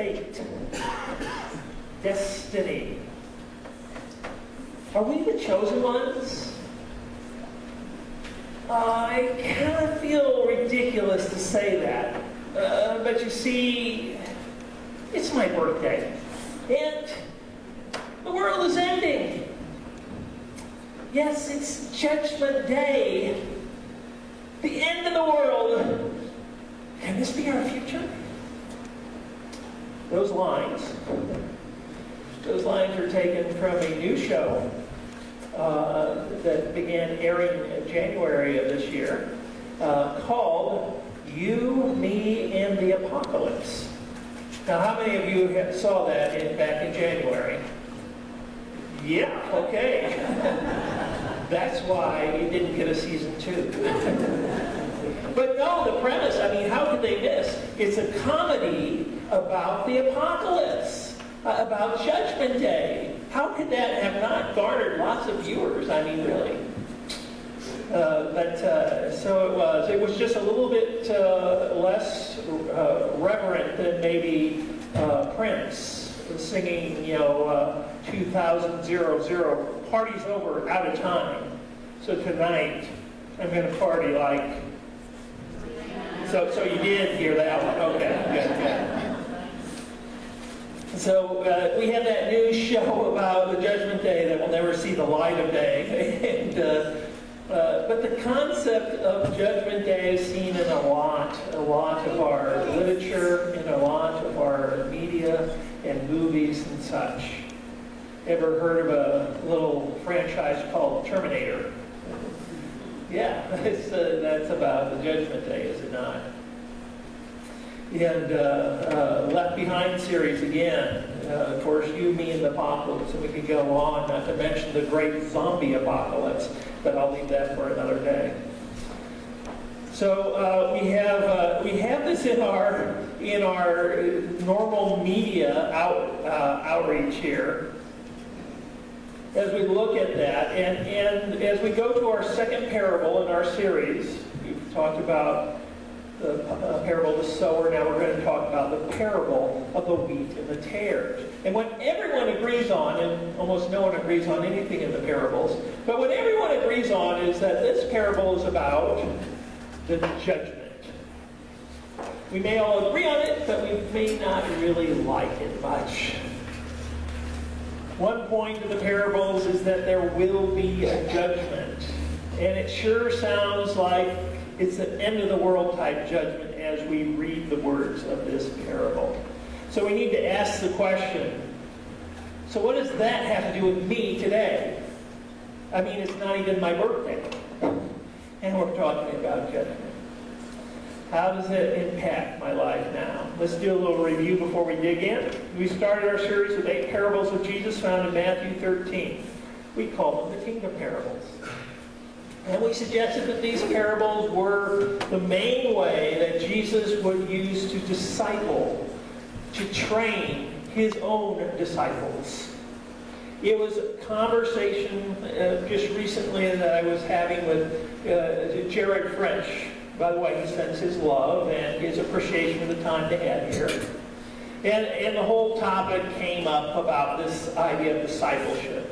fate, destiny. Are we the chosen ones? I kind of feel ridiculous to say that. But you see, it's my birthday. And the world is ending. Yes, it's Judgment Day. The end of the world. Can this be our future? Those lines are taken from a new show that began airing in January of this year called You, Me, and the Apocalypse. Now, how many of you saw that back in January? Yeah, okay. That's why it didn't get a season 2. But no, the premise, I mean, how could they miss? It's a comedy about the apocalypse, about Judgment Day. How could that have not garnered lots of viewers? I mean, really. So it was. It was just a little bit less reverent than maybe Prince singing, 2000, party's over, out of time. So tonight, I'm going to party like... So you did hear that one. Okay, good. So we have that new show about the Judgment Day that will never see the light of day. And, but the concept of Judgment Day is seen in a lot of our literature, in a lot of our media and movies and such. Ever heard of a little franchise called Terminator? Yeah, that's about the Judgment Day, is it not? And Left Behind series again. Of course, You, Me, and the Apocalypse, and we could go on, not to mention the great zombie apocalypse, but I'll leave that for another day. So we have this in our normal media outreach here. As we look at that, and as we go to our second parable in our series, we've talked about the parable of the sower. Now we're going to talk about the parable of the wheat and the tares. And what everyone agrees on, and almost no one agrees on anything in the parables, but what everyone agrees on is that this parable is about the judgment. We may all agree on it, but we may not really like it much. One point of the parables is that there will be a judgment. And it sure sounds like it's an end-of-the-world type judgment as we read the words of this parable. So we need to ask the question, so what does that have to do with me today? I mean, it's not even my birthday. And we're talking about judgment. How does it impact my life now? Let's do a little review before we dig in. We started our series with 8 parables of Jesus found in Matthew 13. We call them the kingdom parables. And we suggested that these parables were the main way that Jesus would use to disciple, to train his own disciples. It was a conversation just recently that I was having with Jared French. By the way, he sends his love and his appreciation of the time they had here. And the whole topic came up about this idea of discipleship.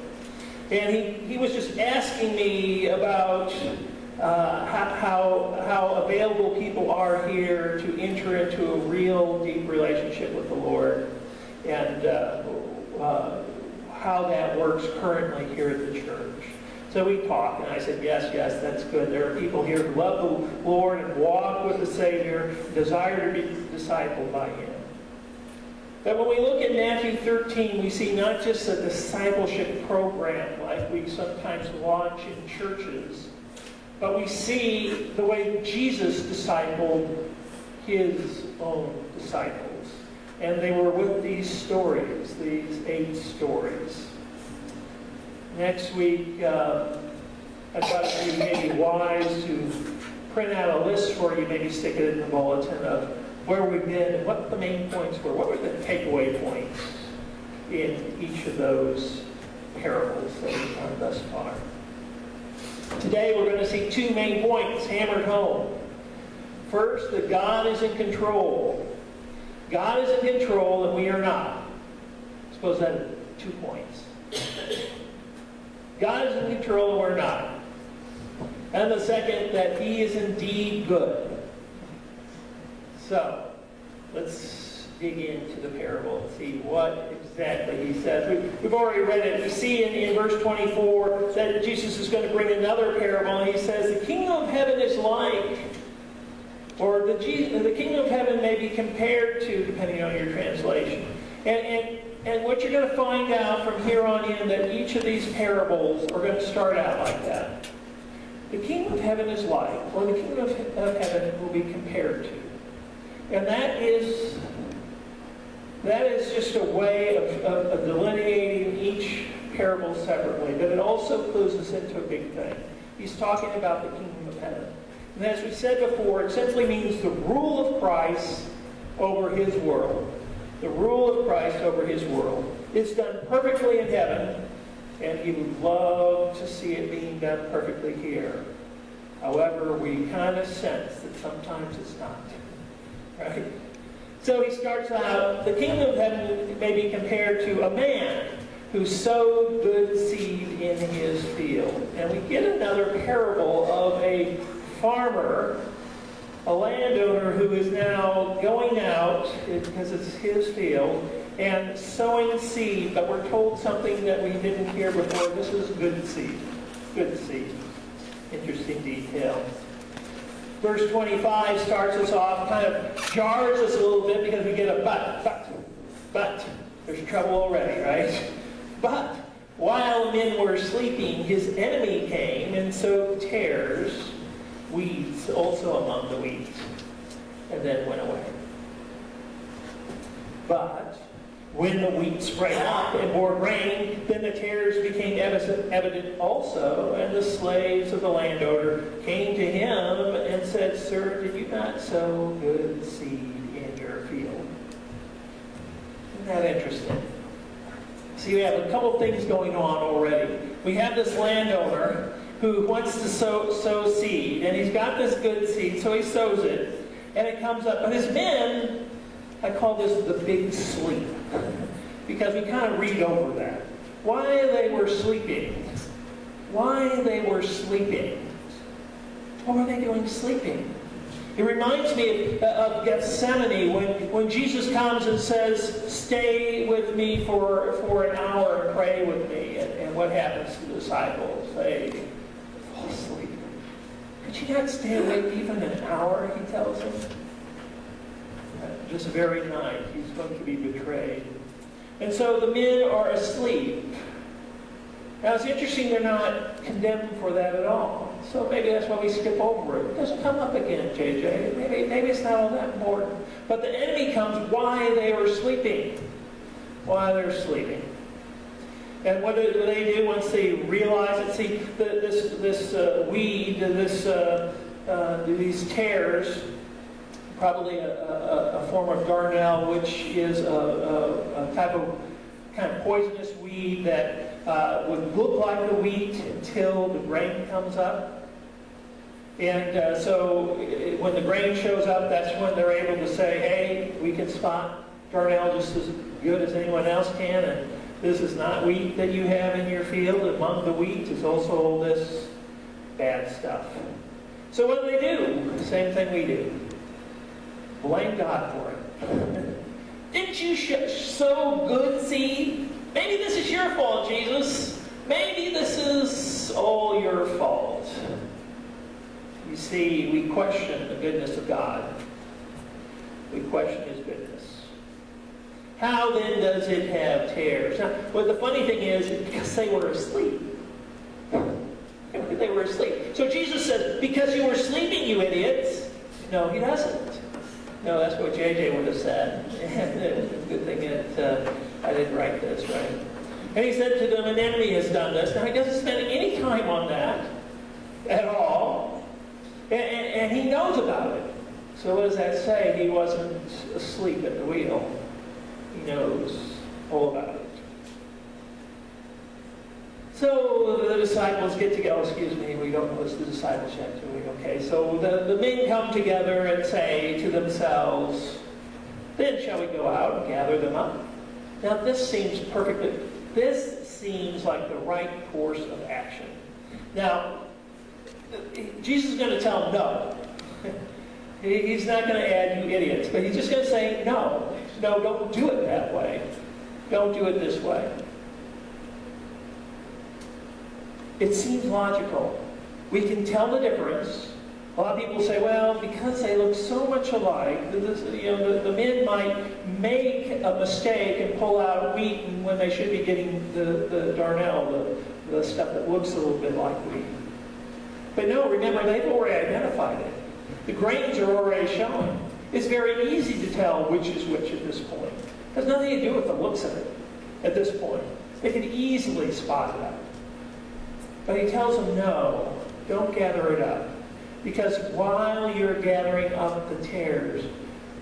And he was just asking me about how available people are here to enter into a real deep relationship with the Lord, and how that works currently here at the church. So we talked, and I said, yes, that's good. There are people here who love the Lord and walk with the Savior, desire to be discipled by Him. But when we look at Matthew 13, we see not just a discipleship program like we sometimes launch in churches, but we see the way Jesus discipled His own disciples. And they were with these stories, these 8 stories. Next week, I thought it would be maybe wise to print out a list for you, maybe stick it in the bulletin of where we've been and what the main points were. What were the takeaway points in each of those parables that we've done thus far? Today we're going to see 2 main points hammered home. First, that God is in control. God is in control and we are not. Suppose that is 2 points. God is in control and we're not. And the second, that he is indeed good. So, let's dig into the parable and see what exactly he says. We've already read it. We see in verse 24 that Jesus is going to bring another parable, and he says, the kingdom of heaven is like, or the kingdom of heaven may be compared to, depending on your translation. And what you're going to find out from here on in, that each of these parables are going to start out like that. The kingdom of heaven is like, or the kingdom of heaven will be compared to. And that is just a way of delineating each parable separately. But it also clues us into a big thing. He's talking about the kingdom of heaven. And as we said before, it simply means the rule of Christ over his world. The rule of Christ over his world. It's done perfectly in heaven, and he would love to see it being done perfectly here. However, we kind of sense that sometimes it's not. Right? So he starts out, the kingdom of heaven may be compared to a man who sowed good seed in his field. And we get another parable of a farmer, a landowner who is now going out, because it's his field, and sowing seed. But we're told something that we didn't hear before. This is good seed. Good seed. Interesting detail. Verse 25 starts us off, kind of jars us a little bit because we get a but. There's trouble already, right? But while men were sleeping, his enemy came and sowed tares, weeds, also among the wheat, and then went away. But when the wheat sprang up and bore grain, then the tares became evident also, and the slaves of the landowner came to him and said, Sir, did you not sow good seed in your field? Isn't that interesting? See, we have a couple things going on already. We have this landowner who wants to sow seed, and he's got this good seed, so he sows it, and it comes up. But his men, I call this the big sleep, because we kind of read over that. Why they were sleeping. Why they were sleeping. What were they doing sleeping? It reminds me of Gethsemane when Jesus comes and says, stay with me for an hour and pray with me. And what happens to the disciples? They fall asleep. Could you not stay awake even an hour, he tells them? This very night, he's going to be betrayed. And so the men are asleep. Now it's interesting they're not condemned for that at all. So maybe that's why we skip over it. It doesn't come up again, JJ. Maybe it's not all that important. But the enemy comes while they were sleeping. While they're sleeping. And what do they do once they realize it? See, this weed, these tares, probably a form of darnel, which is a type of kind of poisonous weed that would look like the wheat until the grain comes up. And so when the grain shows up, that's when they're able to say, hey, we can spot darnel just as good as anyone else can, and this is not wheat that you have in your field. Among the wheat is also all this bad stuff. So what do? The same thing we do. Blame God for it. Didn't you sow good seed? Maybe this is your fault, Jesus. Maybe this is all your fault. You see, we question the goodness of God. We question his goodness. How then does it have tares? Now, well, the funny thing is, because they were asleep. They were asleep. So Jesus says, because you were sleeping, you idiots. No, he doesn't. No, that's what JJ would have said. Good thing that I didn't write this, right? And he said to them, an enemy has done this. Now, he doesn't spend any time on that at all. And he knows about it. So what does that say? He wasn't asleep at the wheel. He knows all about it. So the disciples get together. Excuse me, we don't list the disciples yet, do we? Okay, so the men come together and say to themselves, Then shall we go out and gather them up? Now this seems like the right course of action. Now, Jesus is going to tell them no. He's not going to add you idiots, but he's just going to say no. No, don't do it that way. Don't do it this way. It seems logical. We can tell the difference. A lot of people say, well, because they look so much alike, the men might make a mistake and pull out wheat when they should be getting the darnel, the stuff that looks a little bit like wheat. But no, remember, they've already identified it. The grains are already showing. It's very easy to tell which is which at this point. It has nothing to do with the looks of it at this point. They can easily spot it out. But he tells them, no, don't gather it up. Because while you're gathering up the tares,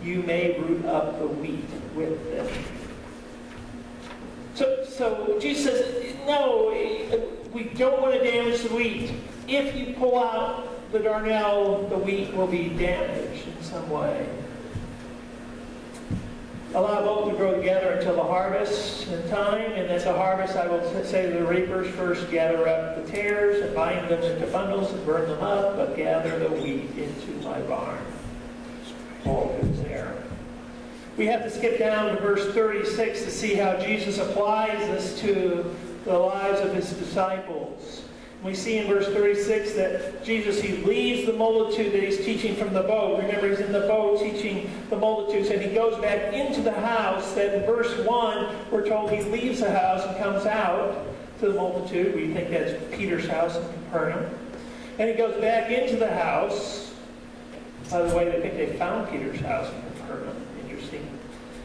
you may root up the wheat with them. So Jesus says, no, we don't want to damage the wheat. If you pull out the darnel, the wheat will be damaged in some way. Allow both to grow together until the harvest in time, and at the harvest I will say to the reapers, first gather up the tares and bind them into bundles and burn them up, but gather the wheat into my barn. Paul goes there. We have to skip down to verse 36 to see how Jesus applies this to the lives of his disciples. We see in verse 36 that Jesus, he leaves the multitude that he's teaching from the boat. Remember, he's in the boat teaching the multitudes, and he goes back into the house. That in verse 1, we're told he leaves the house and comes out to the multitude. We think that's Peter's house in Capernaum. And he goes back into the house. By the way, they think they found Peter's house in Capernaum. Interesting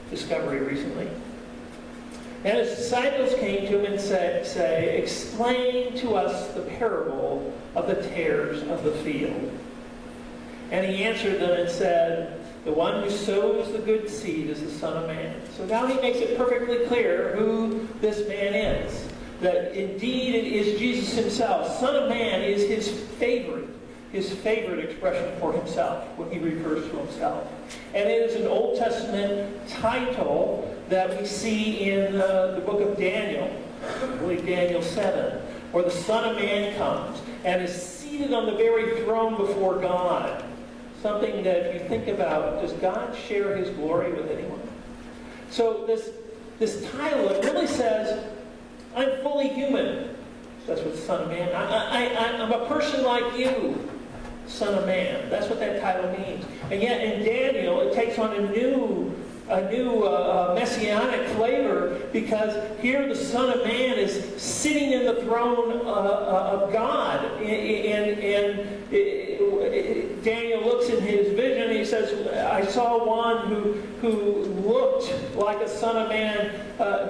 discovery recently. And his disciples came to him and say, explain to us the parable of the tares of the field. And he answered them and said, the one who sows the good seed is the Son of Man. So now he makes it perfectly clear who this man is. That indeed it is Jesus himself. Son of Man is his favorite expression for himself, when he refers to himself. And it is an Old Testament title that we see in the book of Daniel, I believe Daniel 7, where the Son of Man comes and is seated on the very throne before God. Something that if you think about, does God share his glory with anyone? So this title, it really says, I'm fully human. That's what the Son of Man, I'm a person like you. Son of Man. That's what that title means. And yet in Daniel, it takes on a new messianic flavor, because here the Son of Man is sitting in the throne of God. And Daniel looks in his vision and he says, I saw one who looked like a Son of Man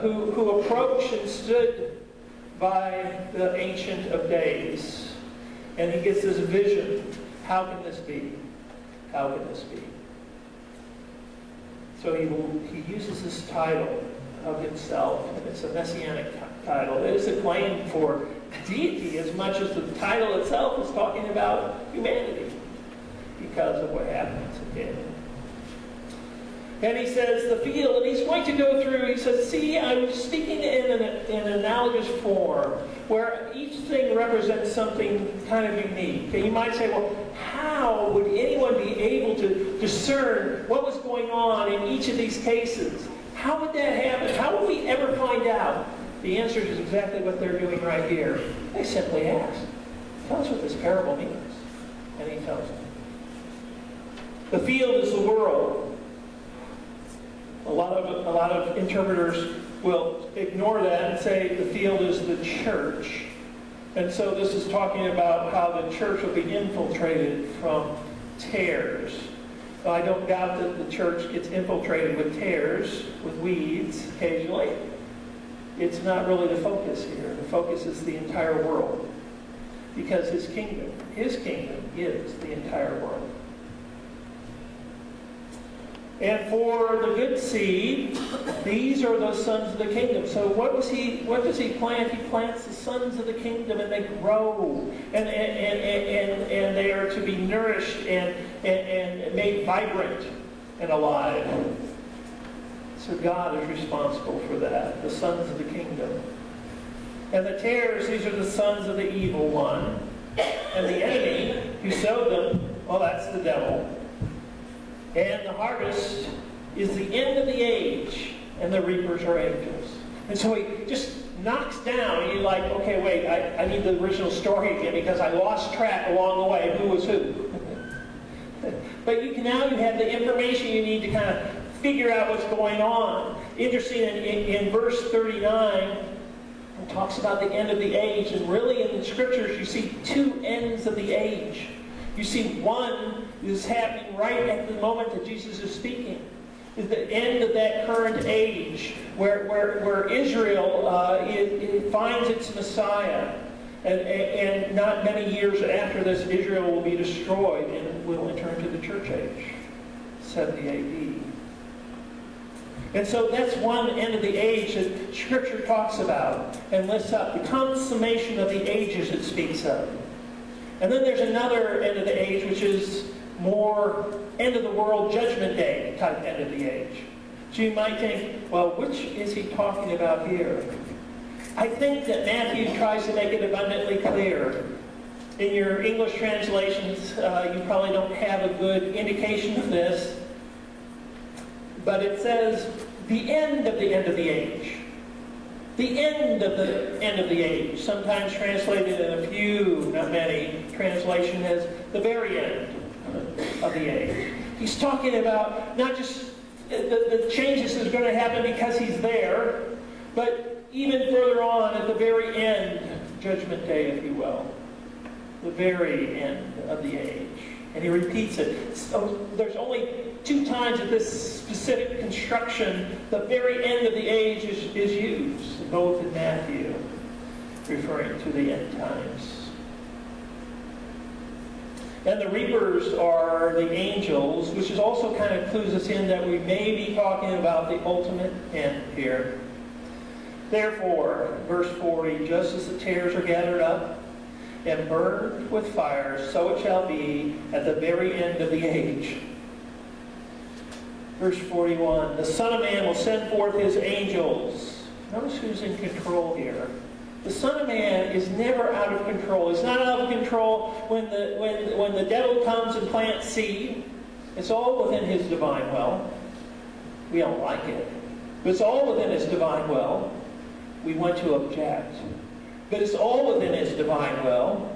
who approached and stood by the Ancient of Days. And he gets this vision. How can this be? How can this be? So he uses this title of himself, and it's a messianic title. It is a claim for deity as much as the title itself is talking about humanity because of what happens in Daniel. And he says the field, and he's going to go through, he says, see, I'm speaking in an analogous form where each thing represents something kind of unique. And you might say, well, how would anyone be able to discern what was going on in each of these cases? How would that happen? How would we ever find out? The answer is exactly what they're doing right here. They simply ask, tell us what this parable means. And he tells them. The field is the world. A lot of interpreters will ignore that and say the field is the church. And so this is talking about how the church will be infiltrated from tares. Well, I don't doubt that the church gets infiltrated with tares, with weeds occasionally. It's not really the focus here. The focus is the entire world. Because his kingdom is the entire world. And for the good seed, these are the sons of the kingdom. So what does he plant? He plants the sons of the kingdom, and they grow, and they are to be nourished and made vibrant and alive. So God is responsible for that, the sons of the kingdom. And the tares, these are the sons of the evil one. And the enemy who sowed them, well, that's the devil. And the harvest is the end of the age, and the reapers are angels. And so he just knocks down, and you're like, okay, wait, I need the original story again because I lost track along the way of who was who. But now you have the information you need to kind of figure out what's going on. Interesting, in verse 39, it talks about the end of the age, and really in the scriptures you see two ends of the age. You see one is happening right at the moment that Jesus is speaking. Is the end of that current age where Israel it finds its Messiah. And not many years after this, Israel will be destroyed and will enter into the church age, 70 A.D. And so that's one end of the age that Scripture talks about and lists up. The consummation of the ages it speaks of. And then there's another end of the age, which is more end of the world judgment day type end of the age. So you might think, well, which is he talking about here? I think that Matthew tries to make it abundantly clear. In your English translations, you probably don't have a good indication of this. But it says, the end of the age. The end of the end of the age. Sometimes translated in a few, not many, translation as the very end of the age. He's talking about not just the changes that's going to happen because he's there, but even further on at the very end, Judgment Day, if you will. The very end of the age. And he repeats it. So there's only two times that this specific construction, the very end of the age, is used, both in Matthew, referring to the end times. And the reapers are the angels, which is also kind of clues us in that we may be talking about the ultimate end here. Therefore, verse 40, just as the tares are gathered up and burned with fire, so it shall be at the very end of the age. Verse 41, the Son of Man will send forth his angels. Notice who's in control here. The Son of Man is never out of control. He's not out of control when the devil comes and plants seed. It's all within his divine will. We don't like it. But it's all within his divine will. We want to object. But it's all within his divine will.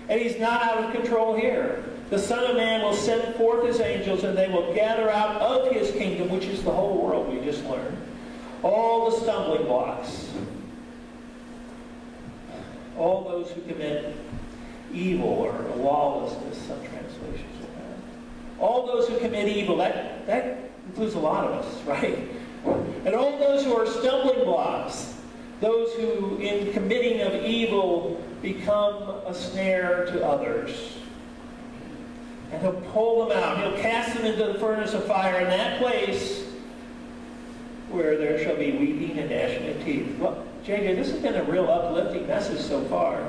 And he's not out of control here. The Son of Man will send forth his angels, and they will gather out of his kingdom, which is the whole world we just learned, all the stumbling blocks. All those who commit evil or lawlessness, some translations will have. All those who commit evil, that includes a lot of us, right? And all those who are stumbling blocks, those who in committing of evil become a snare to others. And he'll pull them out. He'll cast them into the furnace of fire, in that place where there shall be weeping and gnashing of teeth. Well, JJ, this has been a real uplifting message so far.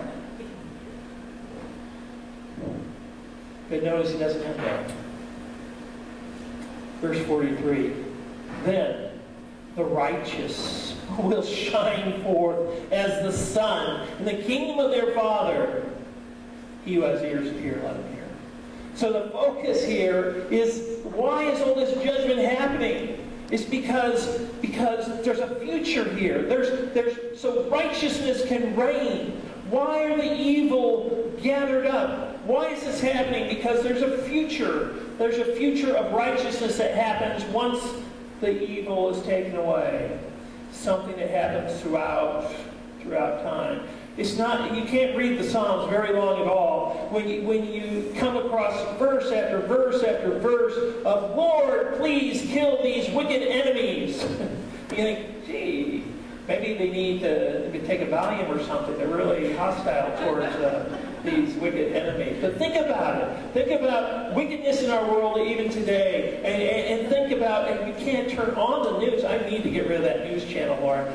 But notice he doesn't have that. Verse 43. Then the righteous will shine forth as the sun in the kingdom of their Father. He who has ears to hear, let him hear. So the focus here is, why is all this judgment happening? It's because there's a future here. So righteousness can reign. Why are the evil gathered up? Why is this happening? Because there's a future. There's a future of righteousness that happens once the evil is taken away. Something that happens throughout time. It's not, you can't read the Psalms very long at all when you come across verse after verse after verse of, Lord, please kill these wicked enemies. You think, gee, maybe they need to take a Valium or something. They're really hostile towards these wicked enemies. But think about it. Think about wickedness in our world even today. And think about, and you can't turn on the news. I need to get rid of that news channel, Lauren.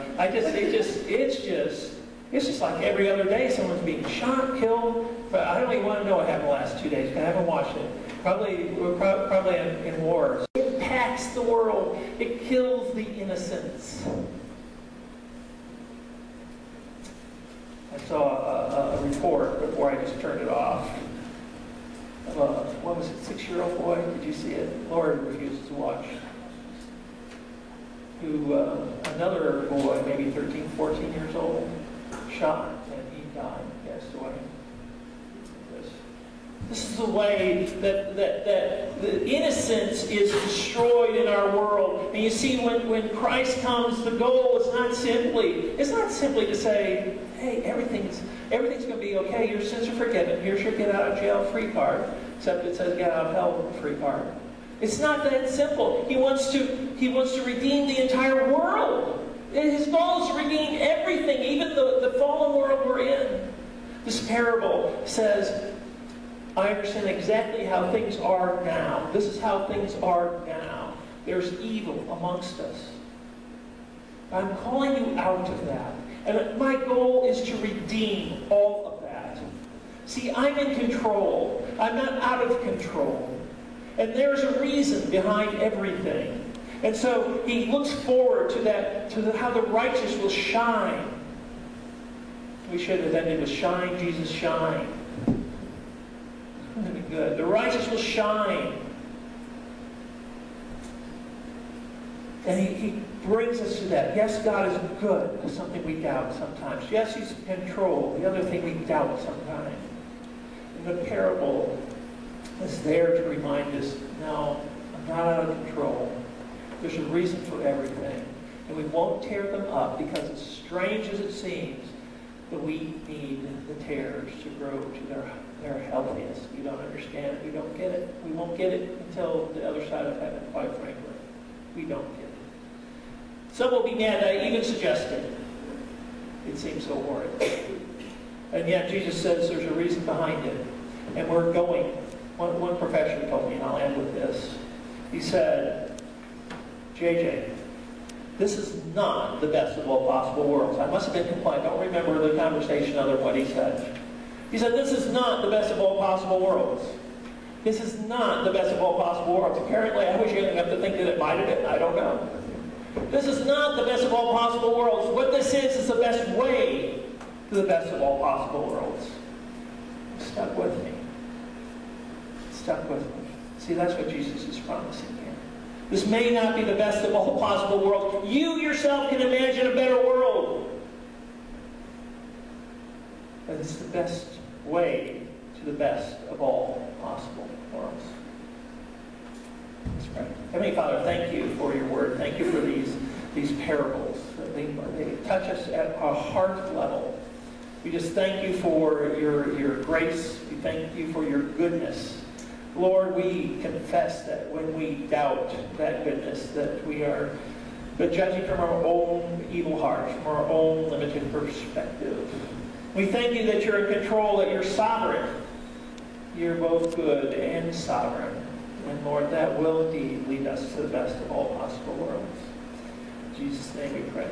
It's just like every other day someone's being shot, killed. But I don't even want to know what happened the last 2 days. I haven't watched it. We're probably in wars. It impacts the world. It kills the innocent. report before I just turned it off. What was it, 6-year-old boy? Did you see it? Lori refuses to watch. Who, another boy, maybe 13, 14 years old, shot and he died, passed away. This is the way that the innocence is destroyed in our world. And you see, when Christ comes, the goal is not simply to say, hey, everything's going to be okay. Your sins are forgiven. Here's your get out of jail free card. Except it says get out of hell free card. It's not that simple. He wants to redeem the entire world. His goal is to redeem everything, even the fallen world we're in. This parable says, I understand exactly how things are now. This is how things are now. There's evil amongst us. I'm calling you out of that. And my goal is to redeem all of that. See, I'm in control. I'm not out of control. And there's a reason behind everything. And so he looks forward to that, to how the righteous will shine. We should have ended with shine, Jesus, shine. That'd be good. The righteous will shine. And he brings us to that. Yes, God is good. That's something we doubt sometimes. Yes, He's in control. The other thing we doubt sometimes. And the parable is there to remind us, no, I'm not out of control. There's a reason for everything. And we won't tear them up because, as strange as it seems, the wheat need the tares to grow to their healthiest. We don't understand it. We don't get it. We won't get it until the other side of heaven, quite frankly. We don't get it. Some will be mad. I even suggested. It seems so horrid. And yet Jesus says there's a reason behind it. And we're going. One professor told me, and I'll end with this. He said, JJ, this is not the best of all possible worlds. I must have been compliant. I don't remember the conversation other than what he said. He said, this is not the best of all possible worlds. This is not the best of all possible worlds. Apparently, I was young enough to think that it might have been. I don't know. This is not the best of all possible worlds. What this is the best way to the best of all possible worlds. Stuck with me. Stuck with me. See, that's what Jesus is promising here. This may not be the best of all possible worlds. You yourself can imagine a better world. But it's the best way to the best of all possible worlds. Let's pray. Heavenly Father, thank you for your word. Thank you for these parables. They touch us at our heart level. We just thank you for your grace. We thank you for your goodness. Lord, we confess that when we doubt that goodness, that we are but judging from our own evil hearts, from our own limited perspective. We thank you that you're in control, that you're sovereign. You're both good and sovereign. And Lord, that will indeed lead us to the best of all possible worlds. In Jesus' name we pray.